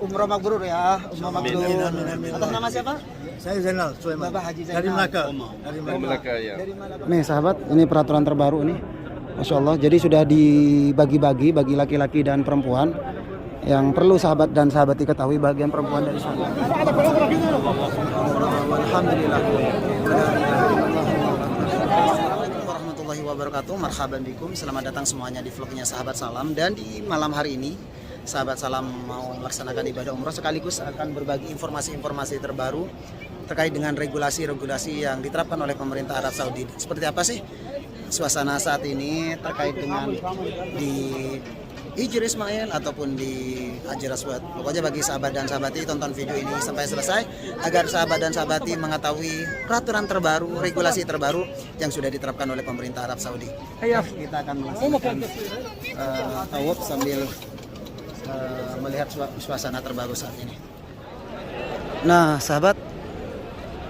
Umroh mabrur ya, umroh mabrur. Amin. Atas nama siapa? Saya Zainal Sulaiman. Bapak Haji Zainal. Dari Melaka. Dari Melaka ya. Dari Malaka. Nih sahabat, ini peraturan terbaru nih. Masya Allah, jadi sudah dibagi-bagi bagi laki-laki dan perempuan. Yang perlu sahabat dan sahabati ketahui bagian perempuan dari sana. Alhamdulillah. Assalamualaikum warahmatullahi wabarakatuh. Marhaban bikum. Selamat datang semuanya di vlognya Sahabat Salam. Dan di malam hari ini Sahabat Salam mau melaksanakan ibadah umroh sekaligus akan berbagi informasi-informasi terbaru terkait dengan regulasi-regulasi yang diterapkan oleh pemerintah Arab Saudi. Seperti apa sih suasana saat ini terkait dengan di Hijri Ismail ataupun di Hajar Aswad. Pokoknya bagi sahabat dan sahabati tonton video ini sampai selesai agar sahabat dan sahabati mengetahui peraturan terbaru, regulasi terbaru yang sudah diterapkan oleh pemerintah Arab Saudi. Kita akan melaksanakan tawaf sambil melihat suasana terbaru saat ini. Nah, sahabat,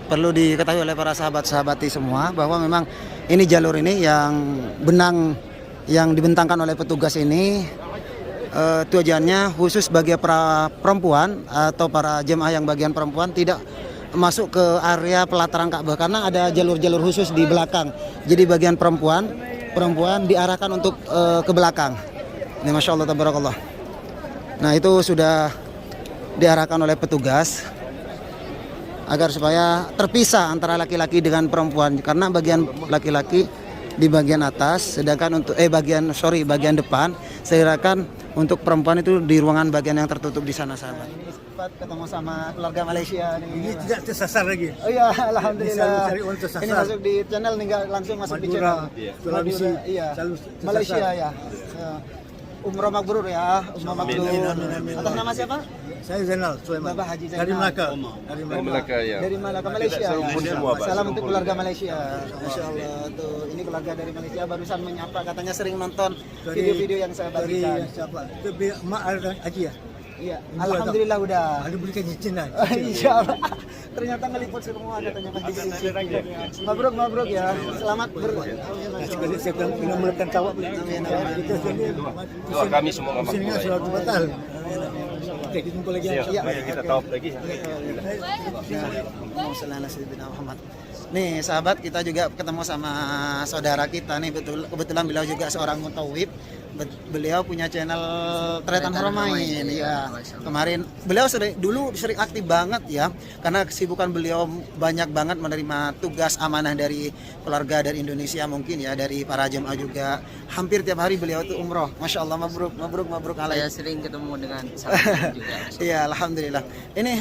perlu diketahui oleh para sahabat-sahabati semua bahwa memang ini jalur ini yang benang yang dibentangkan oleh petugas ini tujuannya khusus bagi para perempuan atau para jemaah yang bagian perempuan tidak masuk ke area pelataran Ka'bah karena ada jalur-jalur khusus di belakang. Jadi bagian perempuan diarahkan untuk ke belakang. Ini Masya Allah tabarakallah. Nah, itu sudah diarahkan oleh petugas agar supaya terpisah antara laki-laki dengan perempuan karena bagian laki-laki di bagian atas, sedangkan untuk bagian depan sedangkan untuk perempuan itu di ruangan bagian yang tertutup di sana, sahabat. Ini sempat ketemu sama keluarga Malaysia nih. Ini tidak tersasar lagi. Oh iya, alhamdulillah. Cari uang tersasar. Ini masuk di channel nih, nggak langsung masuk di channel. Sulawesi. Iya. Tersasar. Malaysia ya. Umroh mabrur ya, umroh mabrur. Amin. Atas nama siapa? Saya Zainal Sulaiman. Bapak Haji Zainal. Dari Melaka. Dari Melaka ya. Dari Malaka, Malaysia ya. Semua, Pak. Salam untuk keluarga Malaysia. Masya Allah tuh, ini keluarga dari Malaysia barusan menyapa, katanya sering nonton video-video yang saya Dari bagikan. siapa? Itu Mak Haji ya? Iya, alhamdulillah udah. Ada berikan izin lah. Insya Allah. Ternyata ngeliput semua katanya Mas Didi. Mabruk ya. Selamat Sekali saya bilang melekan kawat. Doa kami semua nggak Sini mampu. sudah batal. Oke, kita jumpa lagi. Iya. Kita tawaf lagi. Muhammad. Nih sahabat, kita juga ketemu sama saudara kita nih, kebetulan beliau juga seorang mutawif. Beliau punya channel Tretan Haramain ya. Kemarin beliau dulu sering aktif banget ya, karena kesibukan beliau banyak banget menerima tugas amanah dari keluarga dari Indonesia mungkin ya, dari para jemaah juga. Hampir tiap hari beliau tuh umroh. Masya Allah, mabruk alaih. Saya sering ketemu dengan sahabat juga. Iya, alhamdulillah. Ini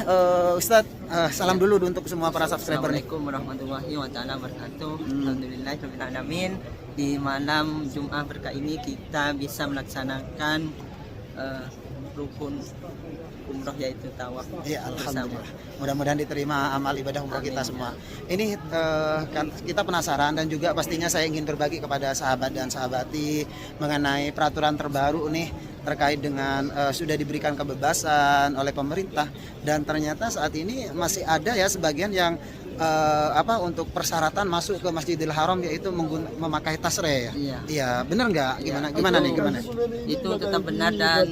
Ustadz, salam dulu untuk semua para subscriber nih. Assalamualaikum warahmatullahi wabarakatuh. Alhamdulillahirabbil alamin. Di malam Jumat berkah ini kita bisa melaksanakan rukun umroh yaitu tawaf. Iya, bersama. alhamdulillah. Mudah-mudahan diterima amal ibadah umroh kita semua. Ini kan kita penasaran dan juga pastinya saya ingin berbagi kepada sahabat dan sahabati mengenai peraturan terbaru nih terkait dengan sudah diberikan kebebasan oleh pemerintah dan ternyata saat ini masih ada ya sebagian yang untuk persyaratan masuk ke Masjidil Haram yaitu memakai tasreh ya. Iya. Iya, benar nggak? Gimana nih? Itu tetap benar dan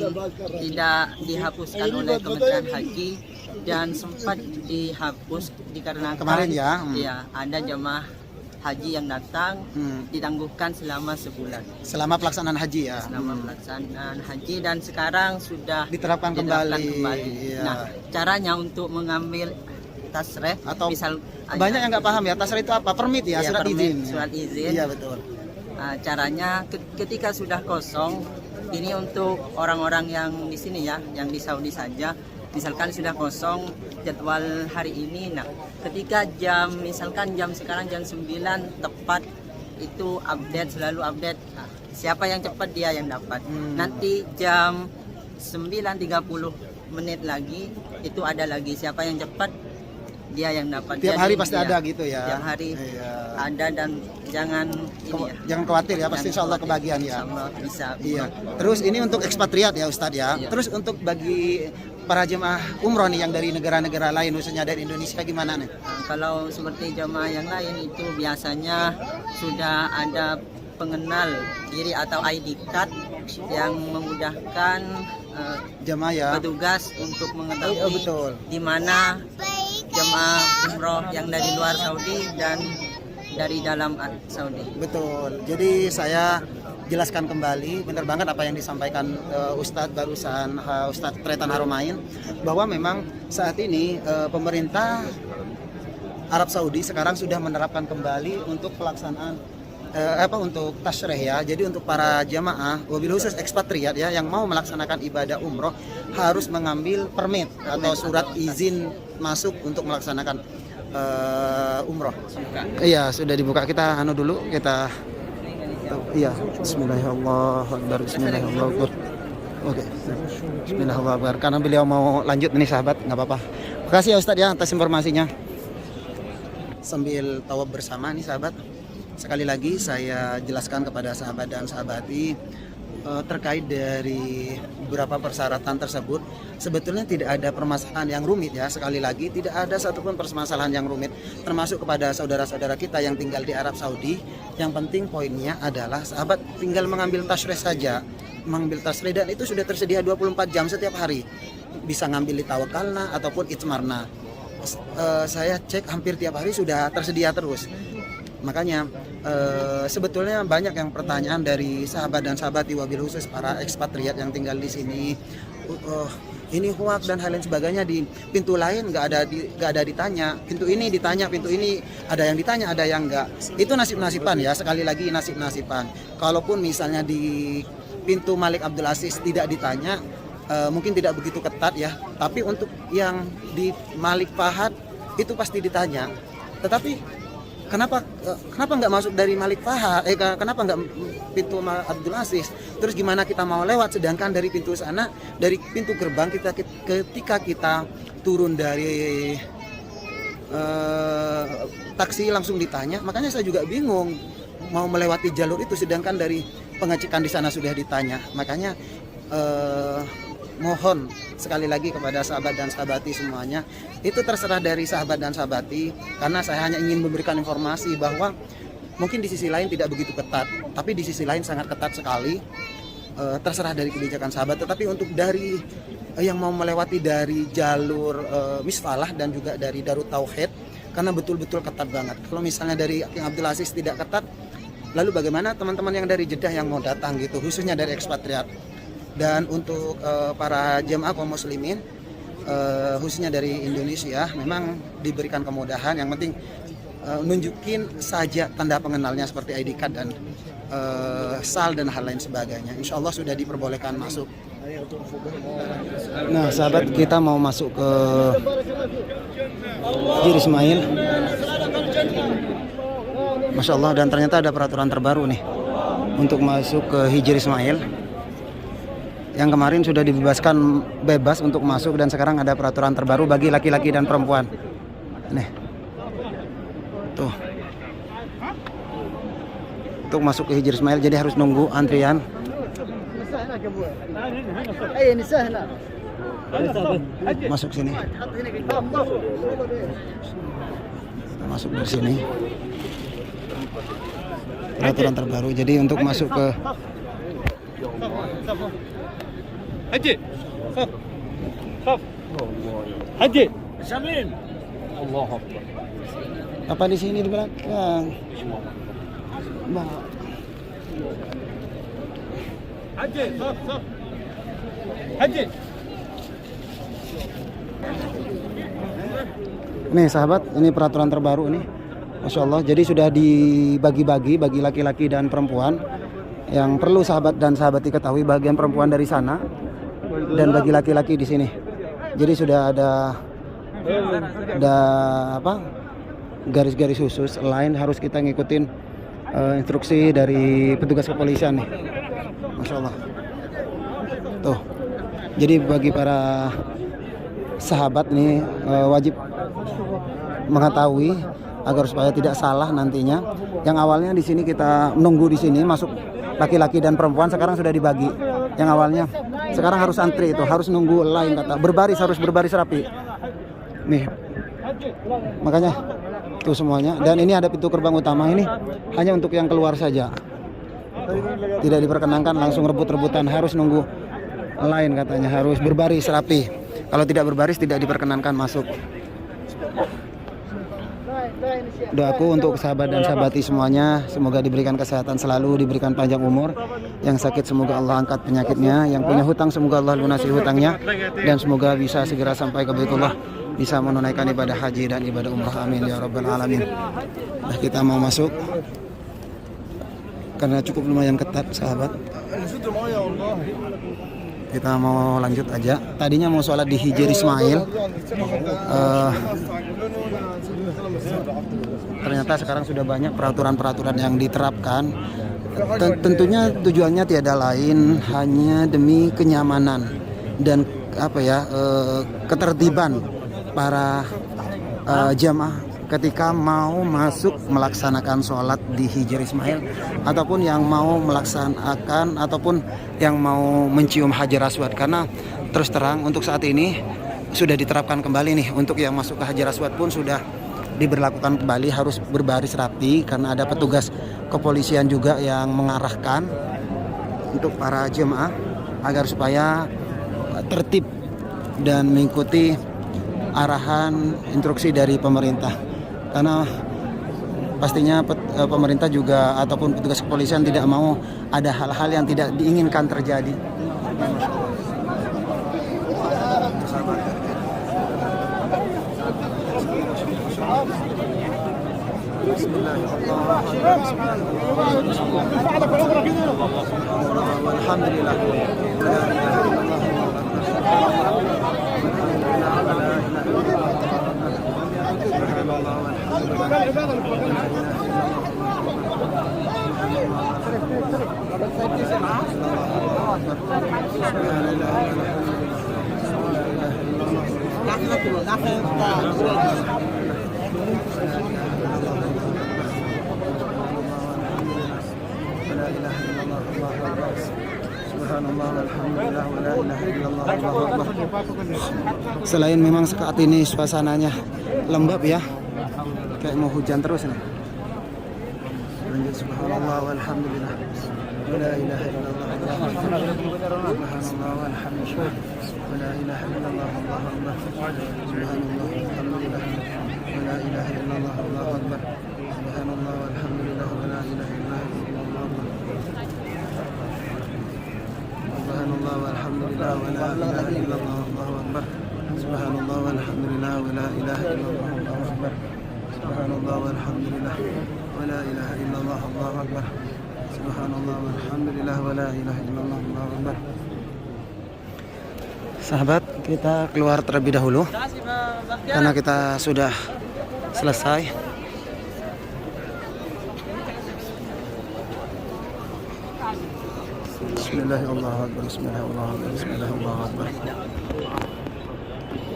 tidak dihapuskan oleh Kementerian Haji dan sempat dihapus dikarenakan Kemarin ya. Iya, ada jemaah haji yang datang ditangguhkan selama sebulan. Selama pelaksanaan haji ya. Selama pelaksanaan haji dan sekarang sudah Diterapkan kembali. Iya. Nah, caranya untuk mengambil tasreh Atau misal banyak yang nggak paham ya, tasreh itu apa? Permit ya, Iya, surat permit, izin. surat izin. Iya, betul. Nah, caranya ketika sudah kosong, ini untuk orang-orang yang di sini ya, yang di Saudi saja. Misalkan sudah kosong jadwal hari ini, nah ketika misalkan jam sekarang jam 9 tepat itu selalu update. Nah, siapa yang cepat dia yang dapat. Nanti jam 9.30 menit lagi itu ada lagi, siapa yang cepat dia yang dapat. Tiap hari pasti ada gitu ya. Tiap hari Iya. ada dan jangan Jangan khawatir ya, pasti insya Allah kebagian ya. Insya Allah bisa. Iya. Terus ini untuk ekspatriat ya Ustadz ya. Iya. Terus untuk bagi para jemaah umroh nih yang dari negara-negara lain, khususnya dari Indonesia gimana nih? Nah, kalau seperti jemaah yang lain itu biasanya sudah ada pengenal diri atau ID card yang memudahkan jamaah ya. petugas untuk mengetahui Oh, betul. di mana jemaah umroh yang dari luar Saudi dan dari dalam Saudi. Betul. Jadi saya jelaskan kembali, benar banget apa yang disampaikan Ustadz barusan, Ustadz Tretan Haromain, bahwa memang saat ini pemerintah Arab Saudi sekarang sudah menerapkan kembali untuk pelaksanaan untuk tasyrih ya. Jadi untuk para jamaah, wabil khusus ekspatriat ya yang mau melaksanakan ibadah umroh harus mengambil permit atau surat izin masuk untuk melaksanakan umroh. Iya, sudah dibuka. Kita dulu, kita iya. Bismillahirrahmanirrahim. Bismillahirrahmanirrahim. Oke. Bismillahirrahmanirrahim. Karena beliau mau lanjut nih sahabat, nggak apa-apa. Makasih ya Ustadz ya atas informasinya. Sambil tawaf bersama nih sahabat, sekali lagi saya jelaskan kepada sahabat dan sahabati terkait dari beberapa persyaratan tersebut. Sebetulnya tidak ada permasalahan yang rumit ya. Sekali lagi tidak ada satupun permasalahan yang rumit, termasuk kepada saudara-saudara kita yang tinggal di Arab Saudi. Yang penting poinnya adalah sahabat tinggal mengambil tasyrih saja, mengambil tasyrih, dan itu sudah tersedia 24 jam setiap hari. Bisa ngambil di tawakalna ataupun itmarna. Saya cek hampir tiap hari sudah tersedia terus. Makanya sebetulnya banyak yang pertanyaan dari sahabat dan sahabati, wabil khusus para ekspatriat yang tinggal di sini. Ini hoak dan hal lain sebagainya. Di pintu lain nggak ada ditanya. Pintu ini ditanya, pintu ini ada yang ditanya, ada yang enggak. Itu nasib-nasiban ya. Sekali lagi nasib-nasiban. Kalaupun misalnya di pintu Malik Abdul Aziz tidak ditanya, mungkin tidak begitu ketat ya. Tapi untuk yang di Malik Fahad itu pasti ditanya. Tetapi kenapa nggak masuk dari Malik Fahad? Kenapa nggak pintu Abdul Aziz? Terus gimana kita mau lewat? Sedangkan dari pintu sana, dari pintu gerbang ketika kita turun dari taksi langsung ditanya. Makanya saya juga bingung mau melewati jalur itu, sedangkan dari pengecekan di sana sudah ditanya. Makanya mohon sekali lagi kepada sahabat dan sahabati semuanya, itu terserah dari sahabat dan sahabati, karena saya hanya ingin memberikan informasi bahwa mungkin di sisi lain tidak begitu ketat, tapi di sisi lain sangat ketat sekali. Terserah dari kebijakan sahabat. Tetapi untuk dari yang mau melewati dari jalur Misfalah dan juga dari Darut Tauhid, karena betul-betul ketat banget. Kalau misalnya dari King Abdul Aziz tidak ketat, lalu bagaimana teman-teman yang dari Jeddah yang mau datang gitu, khususnya dari ekspatriat. Dan untuk para jemaah kaum muslimin khususnya dari Indonesia memang diberikan kemudahan. Yang penting nunjukin saja tanda pengenalnya seperti ID card dan SAL dan hal lain sebagainya. Insya Allah sudah diperbolehkan masuk. Nah sahabat, kita mau masuk ke Hijr Ismail. Masya Allah, dan ternyata ada peraturan terbaru nih untuk masuk ke Hijr Ismail. Yang kemarin sudah dibebaskan bebas untuk masuk, dan sekarang ada peraturan terbaru bagi laki-laki dan perempuan. Nih, tuh, untuk masuk ke Hijr Ismail jadi harus nunggu antrian. Masuk sini. Masuk dari sini. Peraturan terbaru. Jadi untuk masuk ke Haji, Saf, Haji, Samin, Allah Akbar. apa di sini di belakang? Haji, Saf, Haji. Nih sahabat, ini peraturan terbaru nih, Masya Allah. Jadi sudah dibagi-bagi bagi laki-laki dan perempuan. Yang perlu sahabat dan sahabat diketahui, bagian perempuan dari sana dan bagi laki-laki di sini. Jadi sudah ada apa, garis-garis khusus lain, harus kita ngikutin instruksi dari petugas kepolisian nih. Masya Allah. Tuh. Jadi bagi para sahabat nih wajib mengetahui agar supaya tidak salah nantinya. Yang awalnya di sini kita menunggu di sini masuk laki-laki dan perempuan, sekarang sudah dibagi. Yang awalnya sekarang harus antri, itu harus nunggu line, kata berbaris, harus berbaris rapi nih. Makanya tuh semuanya. Dan ini ada pintu gerbang utama, ini hanya untuk yang keluar saja, tidak diperkenankan langsung rebut-rebutan, harus nunggu line katanya, harus berbaris rapi. Kalau tidak berbaris tidak diperkenankan masuk. Doaku untuk sahabat dan sahabati semuanya, semoga diberikan kesehatan selalu, diberikan panjang umur. Yang sakit semoga Allah angkat penyakitnya, yang punya hutang semoga Allah lunasi hutangnya, dan semoga bisa segera sampai ke Baitullah, bisa menunaikan ibadah haji dan ibadah umrah. Amin ya rabbal alamin. Nah, kita mau masuk karena cukup lumayan ketat sahabat. Kita mau lanjut aja. Tadinya mau sholat di Hijr Ismail, ternyata sekarang sudah banyak peraturan-peraturan yang diterapkan. Tentunya tujuannya tiada lain hanya demi kenyamanan dan ketertiban para jamaah ketika mau masuk melaksanakan sholat di Hijr Ismail, ataupun yang mau melaksanakan ataupun yang mau mencium Hajar Aswad. Karena terus terang untuk saat ini sudah diterapkan kembali nih, untuk yang masuk ke Hajar Aswad pun sudah diberlakukan kembali, harus berbaris rapi karena ada petugas kepolisian juga yang mengarahkan untuk para jemaah agar supaya tertib dan mengikuti arahan instruksi dari pemerintah. Karena pastinya pemerintah juga ataupun petugas kepolisian tidak mau ada hal-hal yang tidak diinginkan terjadi. Alhamdulillah. Selain memang saat ini suasananya lembab ya, kayak mau hujan terus nih. Lanjut subhanallah walhamdulillah wala ilaha illallah subhanallah walhamdulillah wala ilaha illallah Allahu akbar subhanallah walhamdulillah wala ilaha illallah Allahu akbar subhanallah walhamdulillah wala ilaha illallah subhanallah walhamdulillah wala ilaha illallah Allahu akbar subhanallah walhamdulillah wala ilaha illallah Allahu akbar subhanallah walhamdulillah wala ilaha illallah Allahu akbar subhanallah walhamdulillah wala ilaha illallah Allahu akbar. Sahabat, kita keluar terlebih dahulu karena kita sudah selesai. Bismillahirrahmanirrahim. Bismillahirrahmanirrahim. Bismillahirrahmanirrahim.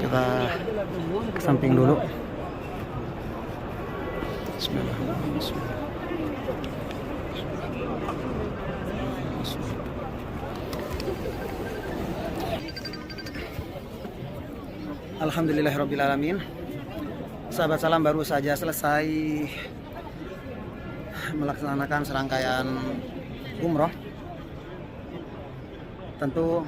Kita ke samping dulu. Bismillahirrahmanirrahim. Alhamdulillahirrabbilalamin. Sahabat salam, baru saja selesai melaksanakan serangkaian umroh. Tentu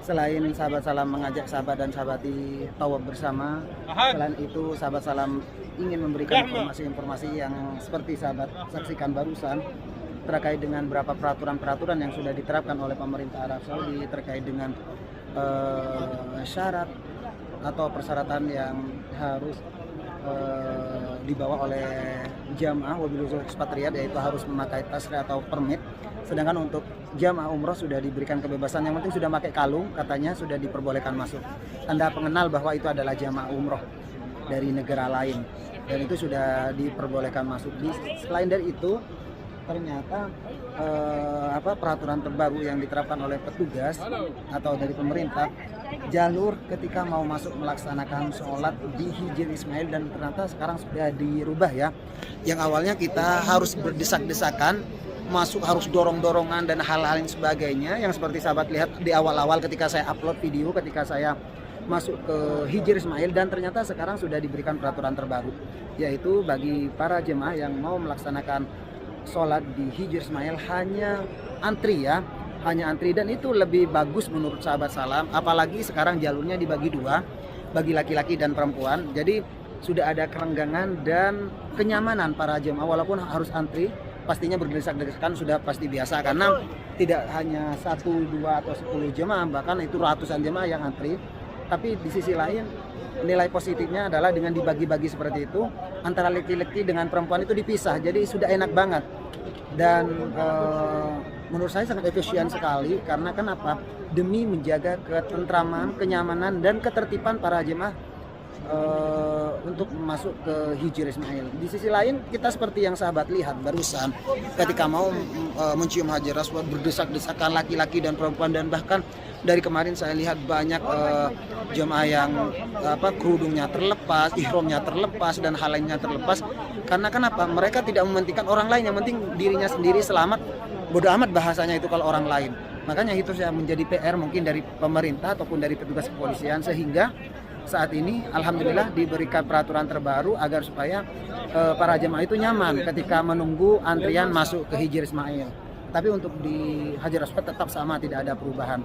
selain sahabat salam mengajak sahabat dan sahabati tawaf bersama, selain itu sahabat salam ingin memberikan informasi-informasi yang seperti sahabat saksikan barusan terkait dengan beberapa peraturan-peraturan yang sudah diterapkan oleh pemerintah Arab Saudi terkait dengan syarat atau persyaratan yang harus dibawa oleh jamaah wabil ekspatriat, yaitu harus memakai tasrih atau permit. Sedangkan untuk jamaah umroh sudah diberikan kebebasan, yang penting sudah pakai kalung, katanya sudah diperbolehkan masuk. Tanda pengenal bahwa itu adalah jamaah umroh dari negara lain, dan itu sudah diperbolehkan masuk. Selain dari itu, ternyata peraturan terbaru yang diterapkan oleh petugas atau dari pemerintah, jalur ketika mau masuk melaksanakan sholat di Hijr Ismail, dan ternyata sekarang sudah dirubah ya. Yang awalnya kita harus berdesak-desakan masuk, harus dorong-dorongan dan hal-hal yang sebagainya, yang seperti sahabat lihat di awal-awal ketika saya upload video ketika saya masuk ke Hijr Ismail. Dan ternyata sekarang sudah diberikan peraturan terbaru, yaitu bagi para jemaah yang mau melaksanakan sholat di Hijr Ismail hanya antri ya, hanya antri, dan itu lebih bagus menurut sahabat salam. Apalagi sekarang jalurnya dibagi dua, bagi laki-laki dan perempuan. Jadi sudah ada kerenggangan dan kenyamanan para jemaah, walaupun harus antri, pastinya berdesak-desakan sudah pasti biasa, karena tidak hanya 1, 2 atau 10 jemaah, bahkan itu ratusan jemaah yang antri. Tapi di sisi lain nilai positifnya adalah dengan dibagi-bagi seperti itu, antara laki-laki dengan perempuan itu dipisah, jadi sudah enak banget. Dan menurut saya sangat efisien sekali, karena kenapa? Demi menjaga ketentraman, kenyamanan, dan ketertiban para jemaah untuk masuk ke Hijri Ismail. Di sisi lain, kita seperti yang sahabat lihat barusan, ketika mau mencium Hajar Aswad, berdesak-desakan laki-laki dan perempuan, dan bahkan dari kemarin saya lihat banyak jemaah yang kerudungnya terlepas, ihramnya terlepas, dan hal lainnya terlepas. Karena kenapa? Mereka tidak mementingkan orang lain, yang penting dirinya sendiri selamat. Bodoh amat bahasanya itu kalau orang lain. Makanya itu saya menjadi PR mungkin dari pemerintah ataupun dari petugas kepolisian, sehingga saat ini alhamdulillah diberikan peraturan terbaru agar supaya para jemaah itu nyaman ketika menunggu antrian masuk ke Hijri Ismail. Tapi untuk di Hajar Aswad tetap sama, tidak ada perubahan.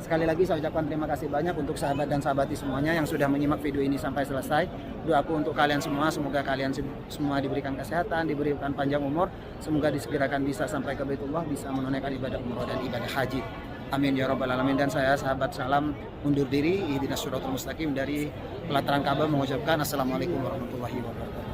Sekali lagi saya ucapkan terima kasih banyak untuk sahabat dan sahabati semuanya yang sudah menyimak video ini sampai selesai. Doaku untuk kalian semua, semoga kalian semua diberikan kesehatan, diberikan panjang umur, semoga disegerakan bisa sampai ke Baitullah, bisa menunaikan ibadah umroh dan ibadah haji. Amin ya rabbal alamin. Dan saya sahabat salam undur diri, ihdinas siratal mustaqim, dari pelataran Ka'bah mengucapkan assalamualaikum warahmatullahi wabarakatuh.